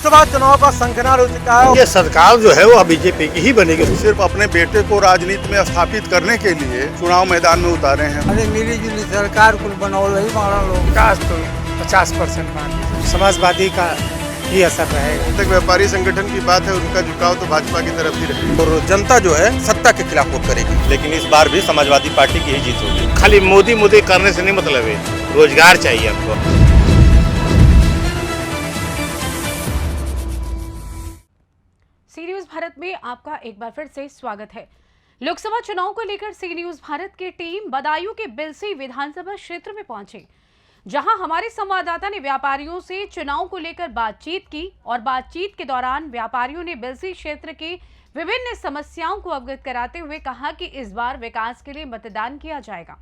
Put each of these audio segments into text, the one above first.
लोकसभा चुनाव का शंखनाद हो चुका है। ये सरकार जो है वो बीजेपी की ही बनेगी। सिर्फ अपने बेटे को राजनीति में स्थापित करने के लिए चुनाव मैदान में उतारे हैं। अरे मिली जुली सरकार कुल बनाओ ही मारा लोग। विकास तो 50% मान, समाजवादी का ही असर रहेगा। तक व्यापारी संगठन की बात है, उनका झुकाव तो भाजपा की तरफ ही रहेगा। और जनता जो है सत्ता के खिलाफ वोट करेगी। लेकिन इस बार भी समाजवादी पार्टी की ही जीत होगी। खाली मोदी मोदी करने से नहीं मतलब है, रोजगार चाहिए हमको। सी न्यूज भारत में आपका एक बार फिर से स्वागत है। लोकसभा चुनाव को लेकर सी न्यूज भारत की टीम बदायूं के बिलसी विधानसभा क्षेत्र में पहुंची, जहां हमारे संवाददाता ने व्यापारियों से चुनाव को लेकर बातचीत की और बातचीत के दौरान व्यापारियों ने बिलसी क्षेत्र की विभिन्न समस्याओं को अवगत कराते हुए कहा कि इस बार विकास के लिए मतदान किया जाएगा।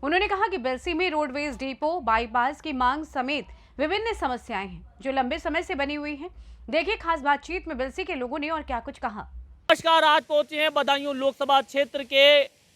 उन्होंने कहा कि बिलसी में रोडवेज डिपो, बाईपास की मांग समेत विभिन्न समस्याएं हैं जो लंबे समय से बनी हुई हैं। देखिए खास बातचीत में बिलसी के लोगों ने और क्या कुछ कहा। नमस्कार, आज पहुंचे हैं बदायूं लोकसभा क्षेत्र के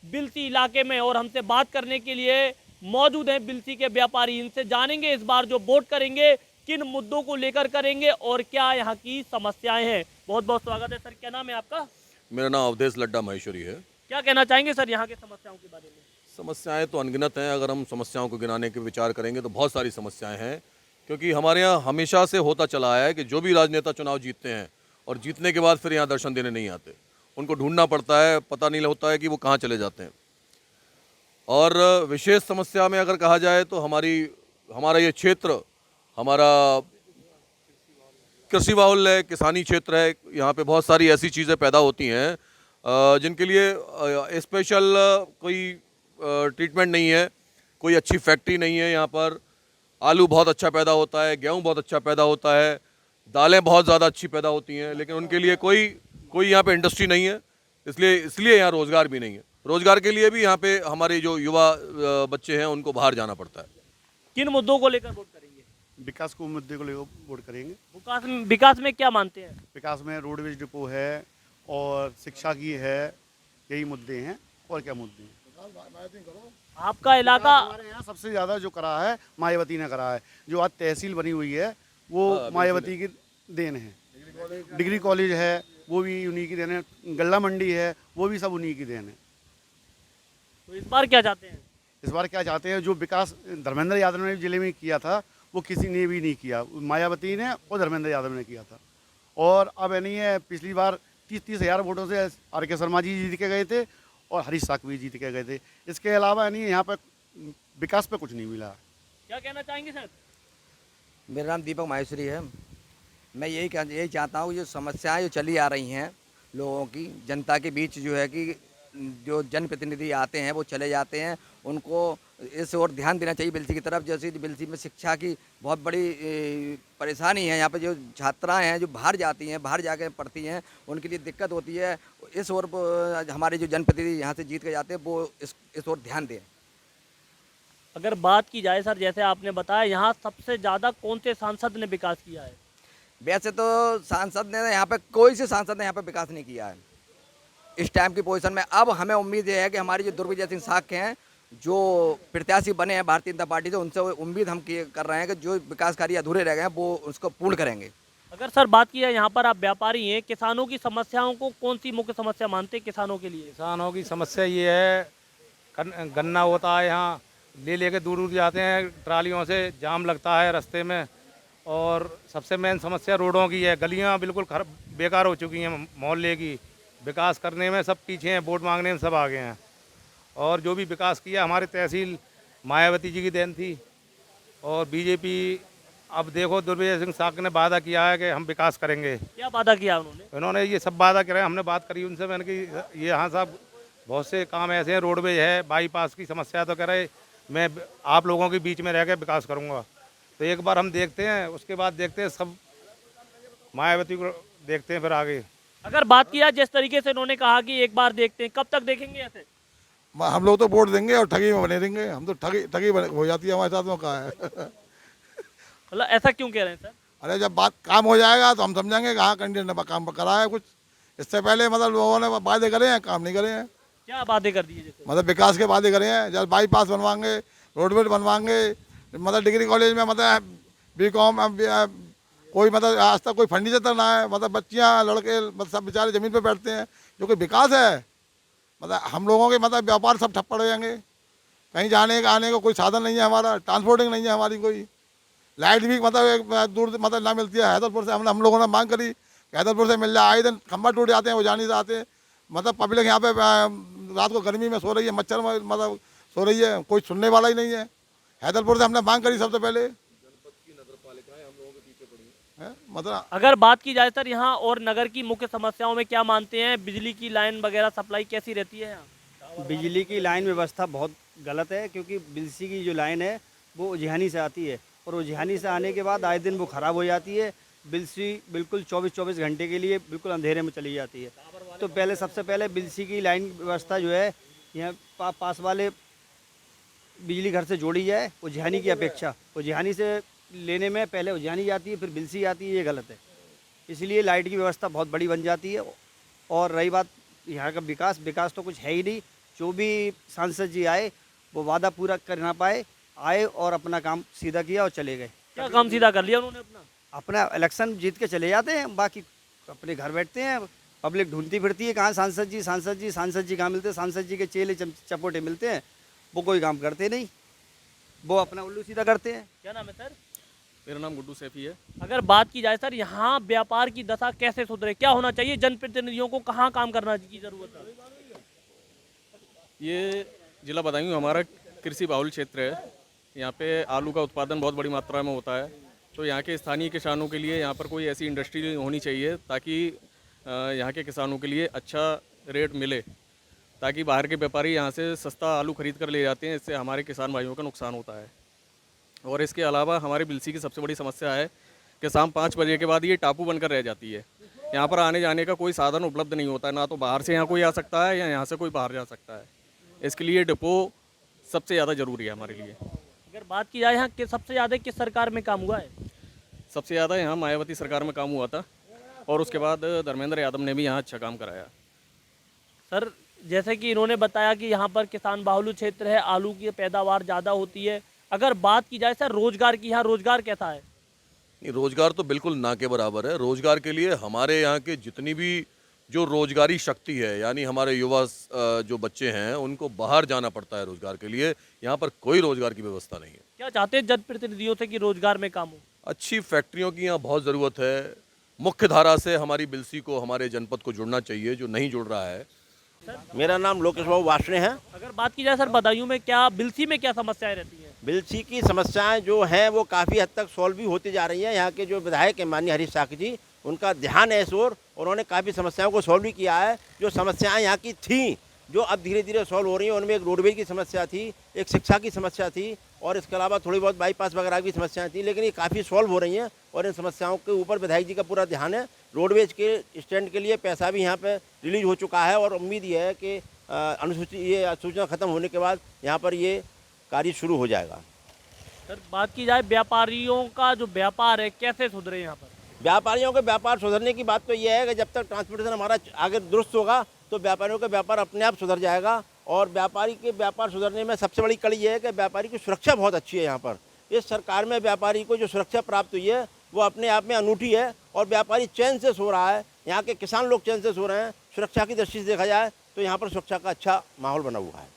बिलसी इलाके में और हमसे बात करने के लिए मौजूद हैं बिलसी के व्यापारी। इनसे जानेंगे इस बार जो वोट करेंगे किन मुद्दों को लेकर करेंगे और क्या यहाँ की समस्याएं हैं। बहुत बहुत स्वागत है सर। क्या नाम है आपका? मेरा नाम अवधेश लड्डा महेश्वरी है। क्या कहना चाहेंगे सर यहाँ की समस्याओं के बारे में? समस्याएं तो अनगिनत हैं। अगर हम समस्याओं को गिनाने के विचार करेंगे तो बहुत सारी समस्याएं हैं, क्योंकि हमारे यहाँ हमेशा से होता चला आया है कि जो भी राजनेता चुनाव जीतते हैं और जीतने के बाद फिर यहाँ दर्शन देने नहीं आते, उनको ढूंढना पड़ता है, पता नहीं होता है कि वो कहाँ चले जाते हैं। और विशेष समस्या में अगर कहा जाए तो हमारा ये क्षेत्र हमारा कृषि बाहुल्य है, किसानी क्षेत्र है। यहाँ पे बहुत सारी ऐसी चीज़ें पैदा होती हैं जिनके लिए स्पेशल कोई ट्रीटमेंट नहीं है, कोई अच्छी फैक्ट्री नहीं है। यहाँ पर आलू बहुत अच्छा पैदा होता है, गेहूँ बहुत अच्छा पैदा होता है, दालें बहुत ज़्यादा अच्छी पैदा होती हैं, लेकिन उनके लिए कोई यहाँ पे इंडस्ट्री नहीं है। इसलिए यहाँ रोज़गार भी नहीं है। रोज़गार के लिए भी यहाँ पे हमारे जो युवा बच्चे हैं उनको बाहर जाना पड़ता है। किन मुद्दों को लेकर वोट करेंगे? विकास को मुद्दे को लेकर वोट करेंगे। विकास में क्या मानते हैं? विकास में रोडवेज डिपो है और शिक्षा की है, यही मुद्दे हैं। और क्या मुद्दे हैं? आपका इलाका हमारे यहाँ सबसे ज़्यादा जो करा है मायावती ने करा है। जो आज तहसील बनी हुई है वो मायावती की देन है। डिग्री कॉलेज है वो भी उन्हीं की देन है। गल्ला मंडी है वो भी सब उन्हीं की देन है। तो इस बार क्या चाहते हैं? इस बार क्या चाहते हैं? जो विकास धर्मेंद्र यादव ने जिले में किया था वो किसी ने भी नहीं किया। मायावती ने और धर्मेंद्र यादव ने किया था। और अब नहीं है, पिछली बार 30 हज़ार वोटों से आर.के. शर्मा जी जीत के गए थे और हरीश साहब भी जीत के गए थे। इसके अलावा नहीं यहाँ पर विकास पे कुछ नहीं मिला। क्या कहना चाहेंगे सर? मेरा नाम दीपक माहेश्वरी है। मैं यही चाहता हूँ, जो समस्याएं जो चली आ रही हैं लोगों की, जनता के बीच जो है कि जो जनप्रतिनिधि आते हैं वो चले जाते हैं, उनको इस ओर ध्यान देना चाहिए बिलसी की तरफ। जैसे बिलसी में शिक्षा की बहुत बड़ी परेशानी है। यहाँ पे जो छात्राएं हैं जो बाहर जाती हैं, बाहर जाकर पढ़ती हैं, उनके लिए दिक्कत होती है। इस ओर हमारे जो जनप्रतिनिधि यहाँ से जीत के जाते हैं वो इस ओर ध्यान दें। अगर बात की जाए सर, जैसे आपने बताया यहाँ सबसे ज़्यादा कौन से सांसद ने विकास किया है? वैसे तो सांसद ने यहाँ पे कोई से सांसद ने यहाँ पे विकास नहीं किया है इस टाइम की पोजीशन में। अब हमें उम्मीद है कि हमारी जो दुर्विजय सिंह साख हैं जो प्रत्याशी बने हैं भारतीय जनता पार्टी से, उनसे उम्मीद हम कर रहे हैं कि जो विकास कार्य अधूरे रह गए हैं वो उसको पूर्ण करेंगे। अगर सर बात की है, यहाँ पर आप व्यापारी हैं, किसानों की समस्याओं को कौन सी मुख्य समस्या मानते हैं किसानों के लिए? किसानों की समस्या ये है, गन्ना होता है यहाँ, लेके दूर दूर जाते हैं ट्रालियों से, जाम लगता है रास्ते में। और सबसे मेन समस्या रोडों की है। गलियाँ बिल्कुल बेकार हो चुकी हैं मोहल्ले की। विकास करने में सब पीछे हैं, वोट मांगने में सब आगे हैं। और जो भी विकास किया हमारे तहसील मायावती जी की देन थी। और बीजेपी, अब देखो दुर्विजय सिंह साख ने वादा किया है कि हम विकास करेंगे। क्या वादा किया उन्होंने ये सब वादा करे। हमने बात करी उनसे, मैंने कि ये हाँ साहब बहुत से काम ऐसे हैं, रोडवेज है, बाईपास की समस्या तो कह रहे मैं आप लोगों के बीच में रह के विकास करूँगा। तो एक बार हम देखते हैं, उसके बाद देखते हैं सब मायावती को देखते हैं फिर आगे। अगर बात किया जिस तरीके से उन्होंने कहा कि एक बार देखते हैं, कब तक देखेंगे ऐसे? हम लोग तो वोट देंगे और ठगी में बने रहेंगे। हम तो ठगी हो जाती है हमारे साथ में। कहा है मतलब ऐसा क्यों कह रहे हैं सर? अरे जब बात काम हो जाएगा तो हम समझेंगे कि हाँ कैंडिडेट ने काम करा है कुछ। इससे पहले मतलब लोगों ने वादे करे हैं, काम नहीं करे हैं। क्या वादे कर दिए? मतलब विकास के वादे करे हैं। जब बाईपास बनवाएंगे, रोडवेज बनवाएंगे, मतलब डिग्री कॉलेज में मतलब बीकॉम कोई मतलब आज तक कोई फर्नीचर तक ना है, मतलब बच्चियाँ लड़के मतलब सब बेचारे ज़मीन पे बैठते हैं। जो कोई विकास है, मतलब हम लोगों के मतलब व्यापार सब ठप पड़ जाएंगे। कहीं जाने का आने का कोई साधन नहीं है, हमारा ट्रांसपोर्टिंग नहीं है हमारी कोई। लाइट भी मतलब एक दूर मतलब ना मिलती है। हैदरपुर से हम लोगों ने मांग करी, हैदरपुर से मिल जाए, आए दिन खंभा टूट जाते हैं, वो जाने से आते हैं। मतलब पब्लिक यहाँ पे रात को गर्मी में सो रही है, मच्छर में मतलब सो रही है, कोई सुनने वाला ही नहीं है। हैदरपुर से हमने मांग करी सबसे पहले, मतलब अगर बात की जाए सर यहाँ और नगर की मुख्य समस्याओं में क्या मानते हैं, बिजली की लाइन वगैरह सप्लाई कैसी रहती है यहाँ? बिजली की लाइन व्यवस्था बहुत गलत है, क्योंकि बिजली की जो लाइन है वो उजियानी से आती है, और उजियानी से आने के बाद आए दिन वो ख़राब हो जाती है। बिजली बिल्कुल 24 घंटे के लिए बिल्कुल अंधेरे में चली जाती है। तो पहले सबसे पहले बिजली की लाइन व्यवस्था जो है यहाँ पास वाले बिजली घर से जोड़ी जाए, उजियानी की अपेक्षा। उजियानी से लेने में पहले उजियानी जाती है, फिर बिजली आती है, ये गलत है। इसलिए लाइट की व्यवस्था बहुत बड़ी बन जाती है। और रही बात यहाँ का विकास तो कुछ है ही नहीं। जो भी सांसद जी आए वो वादा पूरा कर ना पाए, आए और अपना काम सीधा किया और चले गए। क्या काम सीधा कर लिया उन्होंने अपना इलेक्शन जीत के चले जाते हैं, बाकी अपने घर बैठते हैं। पब्लिक ढूंढती फिरती है कहाँ सांसद जी कहाँ मिलते हैं। सांसद जी के चेले चपोटे मिलते हैं, वो कोई काम करते नहीं, वो अपना उल्लू सीधा करते हैं। क्या नाम है सर? मेरा नाम गुड्डू सैफी है। अगर बात की जाए सर यहाँ व्यापार की दशा कैसे सुधरे, क्या होना चाहिए, जनप्रतिनिधियों को कहाँ काम करना की जरूरत है? ये जिला बदायूं हमारा कृषि बाहुल क्षेत्र है। यहाँ पे आलू का उत्पादन बहुत बड़ी मात्रा में होता है। तो यहाँ के स्थानीय किसानों के लिए यहाँ पर कोई ऐसी इंडस्ट्री होनी चाहिए ताकि यहाँ के किसानों के लिए अच्छा रेट मिले, ताकि बाहर के व्यापारी यहाँ से सस्ता आलू खरीद कर ले जाते हैं। इससे हमारे किसान भाइयों का नुकसान होता है। और इसके अलावा हमारे बिलसी की सबसे बड़ी समस्या है कि शाम 5 बजे के बाद ये टापू बनकर रह जाती है। यहाँ पर आने जाने का कोई साधन उपलब्ध नहीं होता है, ना तो बाहर से यहाँ कोई आ सकता है या यहाँ से कोई बाहर जा सकता है। इसके लिए डिपो सबसे ज़्यादा ज़रूरी है हमारे लिए। अगर बात की जाए यहाँ कि सबसे ज़्यादा किस सरकार में काम हुआ है? सबसे ज़्यादा यहाँ मायावती सरकार में काम हुआ था, और उसके बाद धर्मेंद्र यादव ने भी यहाँ अच्छा काम कराया। सर जैसे कि इन्होंने बताया कि यहाँ पर किसान बाहुल्य क्षेत्र है, आलू की पैदावार ज़्यादा होती है। अगर बात की जाए सर रोजगार की, यहाँ रोजगार कैसा है? नहीं, रोजगार तो बिल्कुल ना के बराबर है। रोजगार के लिए हमारे यहाँ के जितनी भी जो रोजगारी शक्ति है, यानी हमारे युवा जो बच्चे हैं, उनको बाहर जाना पड़ता है रोजगार के लिए। यहाँ पर कोई रोजगार की व्यवस्था नहीं है। क्या चाहते हैं जनप्रतिनिधियों से कि रोजगार में काम हो? अच्छी फैक्ट्रियों की यहाँ बहुत ज़रूरत है। मुख्य धारा से हमारी बिलसी को, हमारे जनपद को जुड़ना चाहिए, जो नहीं जुड़ रहा है। मेरा नाम लोकेश बाबू वासने है। अगर बात की जाए सर बदायूं में क्या बिलसी में क्या समस्याएं रहती हैं? बिलसी की समस्याएं जो हैं वो काफ़ी हद तक सॉल्व भी होती जा रही हैं। यहाँ के जो विधायक हैं माननीय हरीश साकी जी, उनका ध्यान है इस ओर, उन्होंने काफ़ी समस्याओं को सॉल्व भी किया है। जो समस्याएं यहाँ की थीं जो अब धीरे धीरे सॉल्व हो रही हैं, उनमें एक रोडवेज की समस्या थी, एक शिक्षा की समस्या थी, और इसके अलावा थोड़ी बहुत बाईपास वगैरह की समस्याएं थी, लेकिन ये काफ़ी सॉल्व हो रही हैं। और इन समस्याओं के ऊपर विधायक जी का पूरा ध्यान है। रोडवेज के स्टैंड के लिए पैसा भी यहाँ पर रिलीज हो चुका है, और उम्मीद ये है कि ये सूचना ख़त्म होने के बाद यहाँ पर ये कार्य शुरू हो जाएगा। सर बात की जाए व्यापारियों का जो व्यापार है कैसे सुधरे यहाँ पर? व्यापारियों के व्यापार सुधरने की बात तो ये है कि जब तक ट्रांसपोर्टेशन हमारा आगे दुरुस्त होगा तो व्यापारियों का व्यापार अपने आप सुधर जाएगा। और व्यापारी के व्यापार सुधरने में सबसे बड़ी कड़ी ये है कि व्यापारी की सुरक्षा बहुत अच्छी है। यहाँ पर इस सरकार में व्यापारी को जो सुरक्षा प्राप्त हुई है वो अपने आप में अनूठी है, और व्यापारी चैन से सो रहा है। यहाँ के किसान लोग चैन से सो रहे हैं। सुरक्षा की दृष्टि से देखा जाए तो यहाँ पर सुरक्षा का अच्छा माहौल बना हुआ है।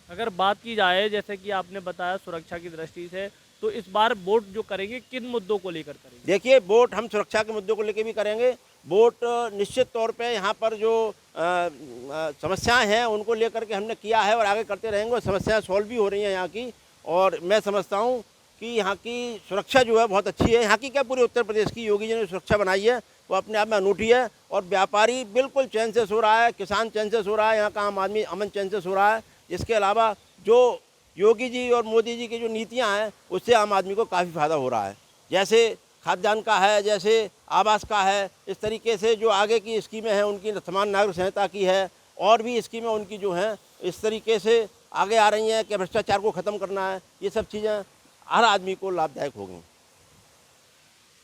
अगर बात की जाए जैसे कि आपने बताया सुरक्षा की दृष्टि से, तो इस बार वोट जो करेंगे किन मुद्दों को लेकर करेंगे? देखिए, वोट हम सुरक्षा के मुद्दों को लेकर भी करेंगे। वोट निश्चित तौर पे यहाँ पर जो समस्याएं हैं उनको लेकर के हमने किया है और आगे करते रहेंगे, और समस्याएं सॉल्व भी हो रही हैं यहाँ की। और मैं समझता हूँ कि यहाँ की सुरक्षा जो है बहुत अच्छी है। यहाँ की क्या, पूरे उत्तर प्रदेश की योगी जी ने सुरक्षा बनाई है वो अपने आप में अनूठी है। और व्यापारी बिल्कुल चैन से सो रहा है, किसान चैन से सो रहा है, यहाँ का आम आदमी अमन चैन से सो रहा है। इसके अलावा जो योगी जी और मोदी जी की जो नीतियां हैं उससे आम आदमी को काफ़ी फ़ायदा हो रहा है। जैसे खाद्यान्न का है, जैसे आवास का है, इस तरीके से जो आगे की स्कीमें हैं उनकी समान नागरिक संहिता की है, और भी स्कीमें उनकी जो हैं इस तरीके से आगे आ रही हैं कि भ्रष्टाचार को ख़त्म करना है। ये सब चीज़ें हर आदमी को लाभदायक होगी।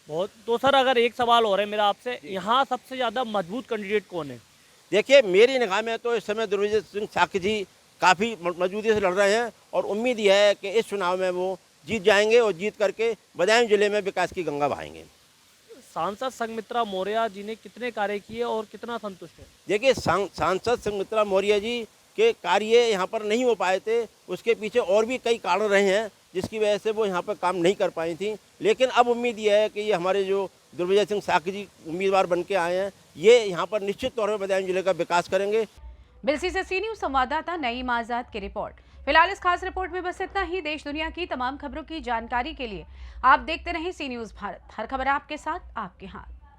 बहुत। तो सर अगर एक सवाल और है मेरा आपसे, यहाँ सबसे ज़्यादा मजबूत कैंडिडेट कौन है? देखिए, मेरी निगाह में तो इस समय दुर्विजय सिंह साकी जी काफ़ी मजबूती से लड़ रहे हैं, और उम्मीद यह है कि इस चुनाव में वो जीत जाएंगे और जीत करके बदायूं जिले में विकास की गंगा बहाएंगे। सांसद संघमित्रा मौर्य जी ने कितने कार्य किए और कितना संतुष्ट है? देखिए, सांसद संघमित्रा मौर्य जी के कार्य यहाँ पर नहीं हो पाए थे, उसके पीछे और भी कई कारण रहे हैं जिसकी वजह से वो यहाँ पर काम नहीं कर पाई थी। लेकिन अब उम्मीद ये है कि ये हमारे जो दुर्विजय सिंह साकी जी उम्मीदवार बन के आए हैं, ये यहाँ पर निश्चित तौर पर बदायूं जिले का विकास करेंगे। बिलसी से सी न्यूज़ संवाददाता नईम आजाद की रिपोर्ट। फिलहाल इस खास रिपोर्ट में बस इतना ही। देश दुनिया की तमाम खबरों की जानकारी के लिए आप देखते रहें सी न्यूज़ भारत। हर खबर आपके साथ, आपके हाथ।